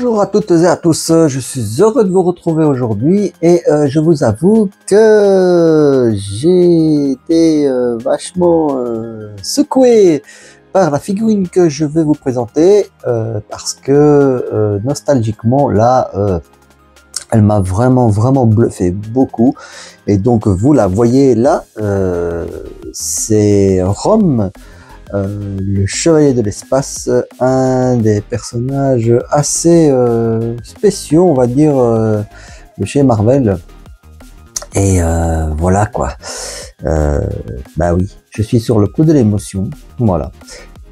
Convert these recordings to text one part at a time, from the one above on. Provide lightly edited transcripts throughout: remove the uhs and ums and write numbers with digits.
Bonjour à toutes et à tous, je suis heureux de vous retrouver aujourd'hui et je vous avoue que j'ai été vachement secoué par la figurine que je vais vous présenter parce que nostalgiquement là, elle m'a vraiment bluffé beaucoup et donc vous la voyez là, c'est Rome. Le Chevalier de l'Espace, un des personnages assez spéciaux, on va dire, de chez Marvel. Et voilà quoi. Bah oui, je suis sur le coup de l'émotion. Voilà.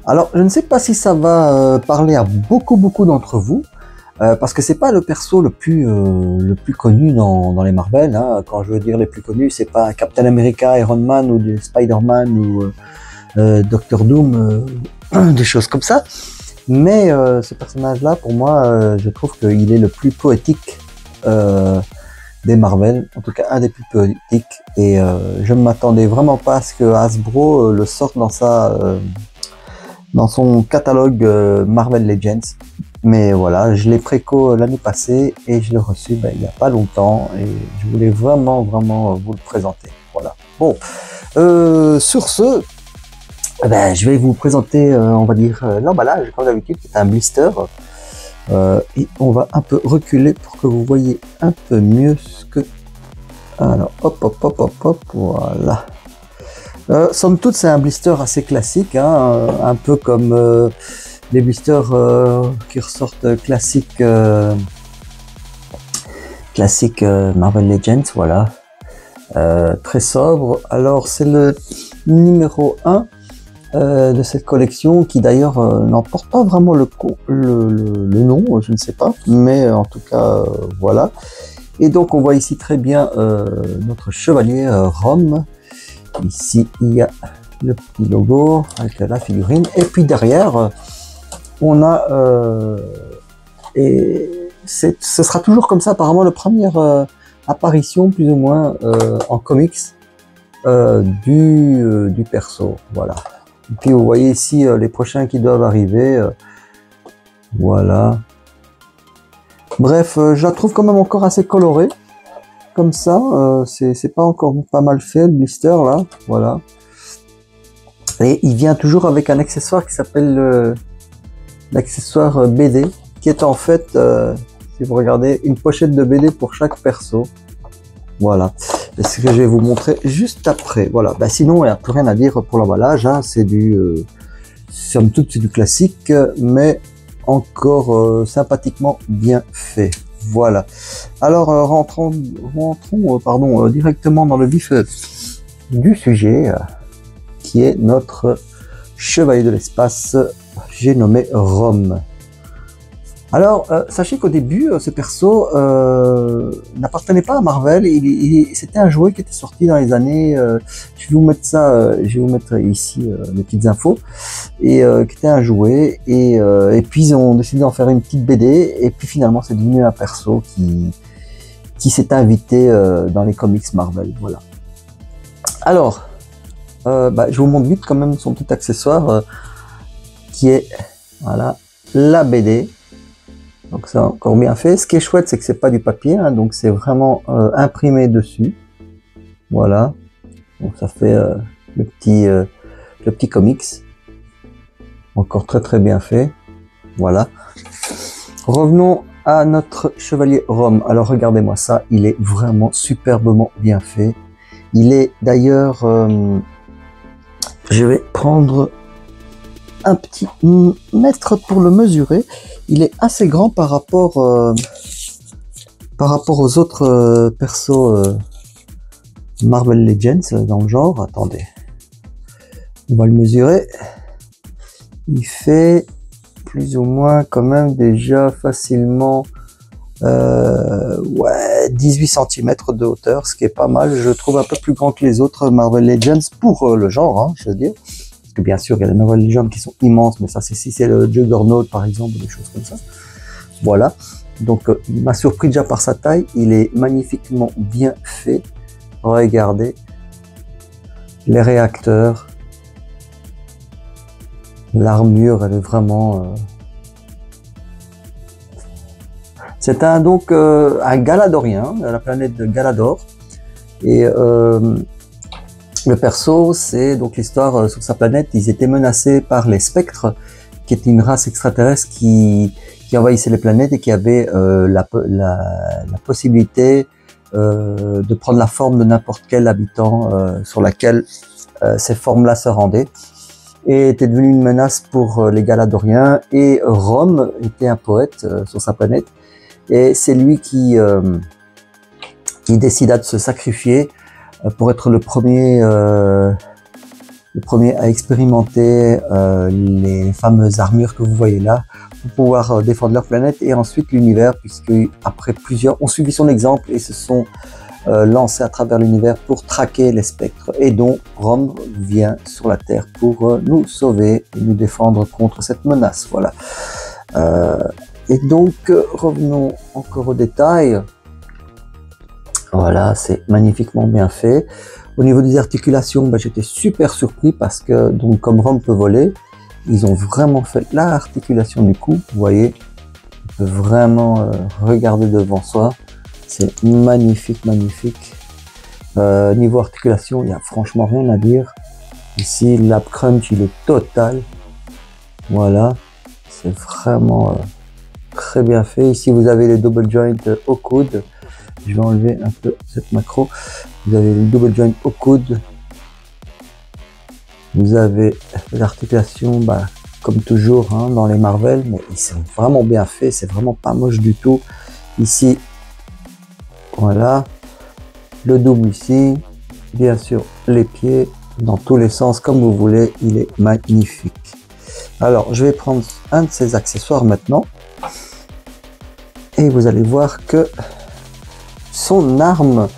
Alors, je ne sais pas si ça va parler à beaucoup d'entre vous. Parce que c'est pas le perso le plus connu dans les Marvel. Hein. Quand je veux dire les plus connus, c'est pas Captain America, Iron Man ou Spider-Man ou Doctor Doom, des choses comme ça. Mais ce personnage-là, pour moi, je trouve qu'il est le plus poétique des Marvel, en tout cas un des plus poétiques. Et je ne m'attendais vraiment pas à ce que Hasbro le sorte dans son catalogue Marvel Legends. Mais voilà, je l'ai préco l'année passée et je l'ai reçu il n'y a pas longtemps et je voulais vraiment vous le présenter. Voilà. Bon, sur ce, je vais vous présenter, on va dire, l'emballage, comme d'habitude, c'est un blister. Et on va un peu reculer pour que vous voyez un peu mieux ce que... Alors, hop, voilà. Somme toute, c'est un blister assez classique, hein, un peu comme les blisters qui ressortent classiques Marvel Legends, voilà. Très sobre. Alors, c'est le numéro 1 de cette collection qui d'ailleurs n'emporte pas vraiment le nom, je ne sais pas, mais en tout cas voilà. Et donc on voit ici très bien notre chevalier Rome. Ici il y a le petit logo avec la figurine et puis derrière on a et ce sera toujours comme ça apparemment la première apparition plus ou moins en comics du perso, voilà. Et puis vous voyez ici les prochains qui doivent arriver, voilà. Bref, je la trouve quand même encore assez colorée, comme ça, c'est pas encore pas mal fait le blister là, voilà. Et il vient toujours avec un accessoire qui s'appelle l'accessoire BD, qui est en fait, si vous regardez, une pochette de BD pour chaque perso. Voilà, c'est ce que je vais vous montrer juste après. Voilà, sinon il n'y a plus rien à dire pour l'emballage, hein. C'est somme toute c'est du classique, mais encore sympathiquement bien fait. Voilà. Alors rentrons directement dans le vif du sujet, qui est notre chevalier de l'espace, j'ai nommé Rome. Alors, sachez qu'au début, ce perso n'appartenait pas à Marvel. C'était un jouet qui était sorti dans les années. Je vais vous mettre ça. Je vais vous mettre ici les petites infos. Et qui était un jouet. Et puis ils ont décidé d'en faire une petite BD. Et puis finalement, c'est devenu un perso qui s'est invité dans les comics Marvel. Voilà. Alors, je vous montre vite quand même son petit accessoire qui est voilà la BD. Donc c'est encore bien fait. Ce qui est chouette, c'est que c'est pas du papier, hein, donc c'est vraiment imprimé dessus. Voilà. Donc ça fait le petit comics. Encore très bien fait. Voilà. Revenons à notre chevalier Rome. Alors regardez-moi ça, il est vraiment superbement bien fait. Il est d'ailleurs, je vais prendre un petit mètre pour le mesurer. Il est assez grand par rapport aux autres persos Marvel Legends dans le genre. Attendez, on va le mesurer. Il fait plus ou moins quand même déjà facilement 18 cm de hauteur, ce qui est pas mal. Je trouve un peu plus grand que les autres Marvel Legends pour le genre, hein, je veux dire. Que bien sûr, il y a des Marvel Legends qui sont immenses, mais ça, c'est le Juggernaut, par exemple, des choses comme ça. Voilà. Donc, il m'a surpris déjà par sa taille. Il est magnifiquement bien fait. Regardez. Les réacteurs. L'armure, elle est vraiment C'est donc un Galadorien, la planète de Galador. Et le perso, c'est donc l'histoire sur sa planète. Ils étaient menacés par les spectres, qui est une race extraterrestre qui envahissait les planètes et qui avait la possibilité de prendre la forme de n'importe quel habitant sur laquelle ces formes-là se rendaient, et était devenu une menace pour les Galadoriens. Et Rom était un poète sur sa planète, et c'est lui qui décida de se sacrifier pour être le premier à expérimenter les fameuses armures que vous voyez là, pour pouvoir défendre leur planète et ensuite l'univers, puisque après plusieurs ont suivi son exemple et se sont lancés à travers l'univers pour traquer les spectres, et dont Rom vient sur la Terre pour nous sauver et nous défendre contre cette menace. Voilà. Et donc revenons encore aux détails. Voilà, c'est magnifiquement bien fait. Au niveau des articulations, j'étais super surpris parce que, donc, comme Rom peut voler, ils ont vraiment fait l'articulation du cou. Vous voyez, on peut vraiment regarder devant soi. C'est magnifique, magnifique. Niveau articulation, il n'y a franchement rien à dire. Ici, l'ab crunch, il est total. Voilà, c'est vraiment très bien fait. Ici, vous avez les double joints au coude. Je vais enlever un peu cette macro. Vous avez le double joint au coude. Vous avez l'articulation, comme toujours hein, dans les Marvel, mais ils sont vraiment bien faits. C'est vraiment pas moche du tout. Ici, voilà. Le double ici. Bien sûr, les pieds dans tous les sens, comme vous voulez. Il est magnifique. Alors, je vais prendre un de ces accessoires maintenant. Et vous allez voir que son arme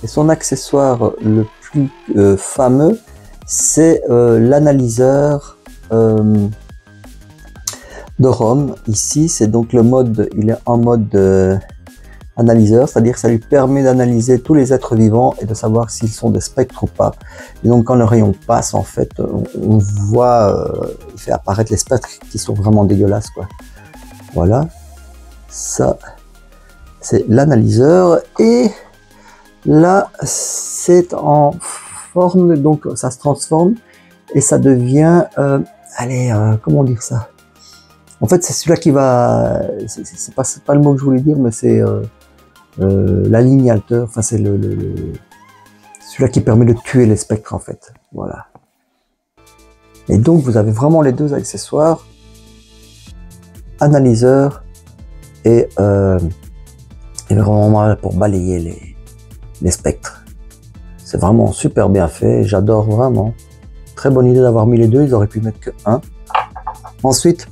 et son accessoire le plus fameux, c'est l'analyseur de Rom. Ici, c'est donc le mode, il est en mode analyseur, c'est-à-dire que ça lui permet d'analyser tous les êtres vivants et de savoir s'ils sont des spectres ou pas. Et donc, quand le rayon passe, en fait, on voit, il fait apparaître les spectres qui sont vraiment dégueulasses, quoi. Voilà. Ça, c'est l'analyseur, et là c'est en forme, donc ça se transforme et ça devient comment dire ça, en fait c'est celui-là qui va, c'est pas le mot que je voulais dire, mais c'est l'alignateur, enfin c'est celui-là qui permet de tuer les spectres en fait. Voilà, et donc vous avez vraiment les deux accessoires, analyseur et vraiment mal pour balayer les spectres. C'est vraiment super bien fait, j'adore vraiment. Très bonne idée d'avoir mis les deux, ils auraient pu mettre que un. Ensuite,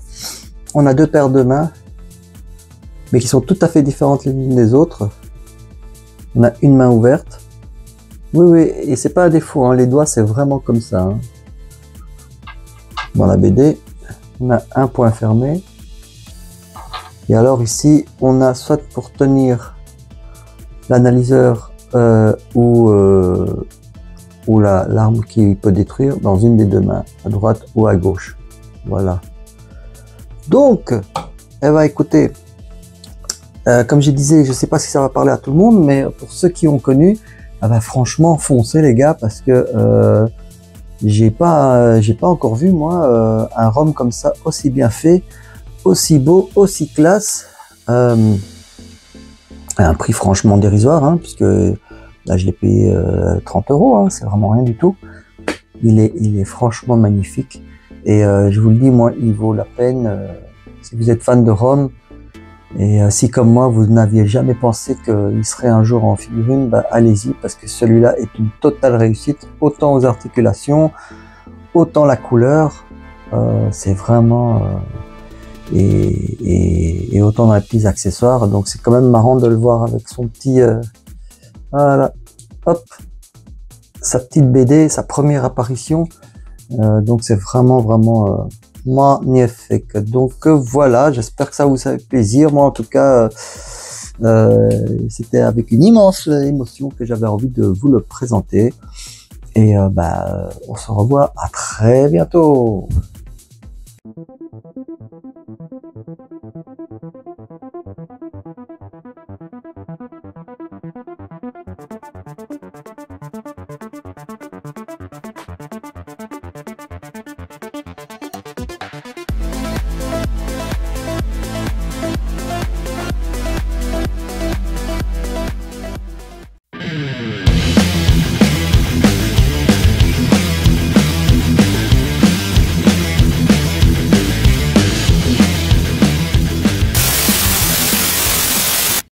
on a deux paires de mains, mais qui sont tout à fait différentes les unes des autres. On a une main ouverte. Oui, et c'est pas un défaut, hein, les doigts c'est vraiment comme ça. Hein. Dans la BD, on a un point fermé. Et alors ici, on a soit pour tenir l'analyseur ou l'arme qui peut détruire dans une des deux mains, à droite ou à gauche. Voilà. Donc, écoutez, comme je disais, je sais pas si ça va parler à tout le monde, mais pour ceux qui ont connu, franchement, foncez les gars, parce que j'ai pas encore vu moi un Rom comme ça aussi bien fait, aussi beau, aussi classe, à un prix franchement dérisoire, hein, puisque là je l'ai payé 30 €, hein, c'est vraiment rien du tout. Il est franchement magnifique, et je vous le dis, moi, il vaut la peine. Si vous êtes fan de Rom, et si comme moi vous n'aviez jamais pensé qu'il serait un jour en figurine, allez-y, parce que celui-là est une totale réussite, autant aux articulations, autant la couleur, c'est vraiment et autant dans les petits accessoires. Donc c'est quand même marrant de le voir avec son petit voilà, hop, sa petite BD, sa première apparition. Donc c'est vraiment magnifique. Donc voilà, j'espère que ça vous fait plaisir. Moi en tout cas, c'était avec une immense émotion que j'avais envie de vous le présenter. Et on se revoit à très bientôt.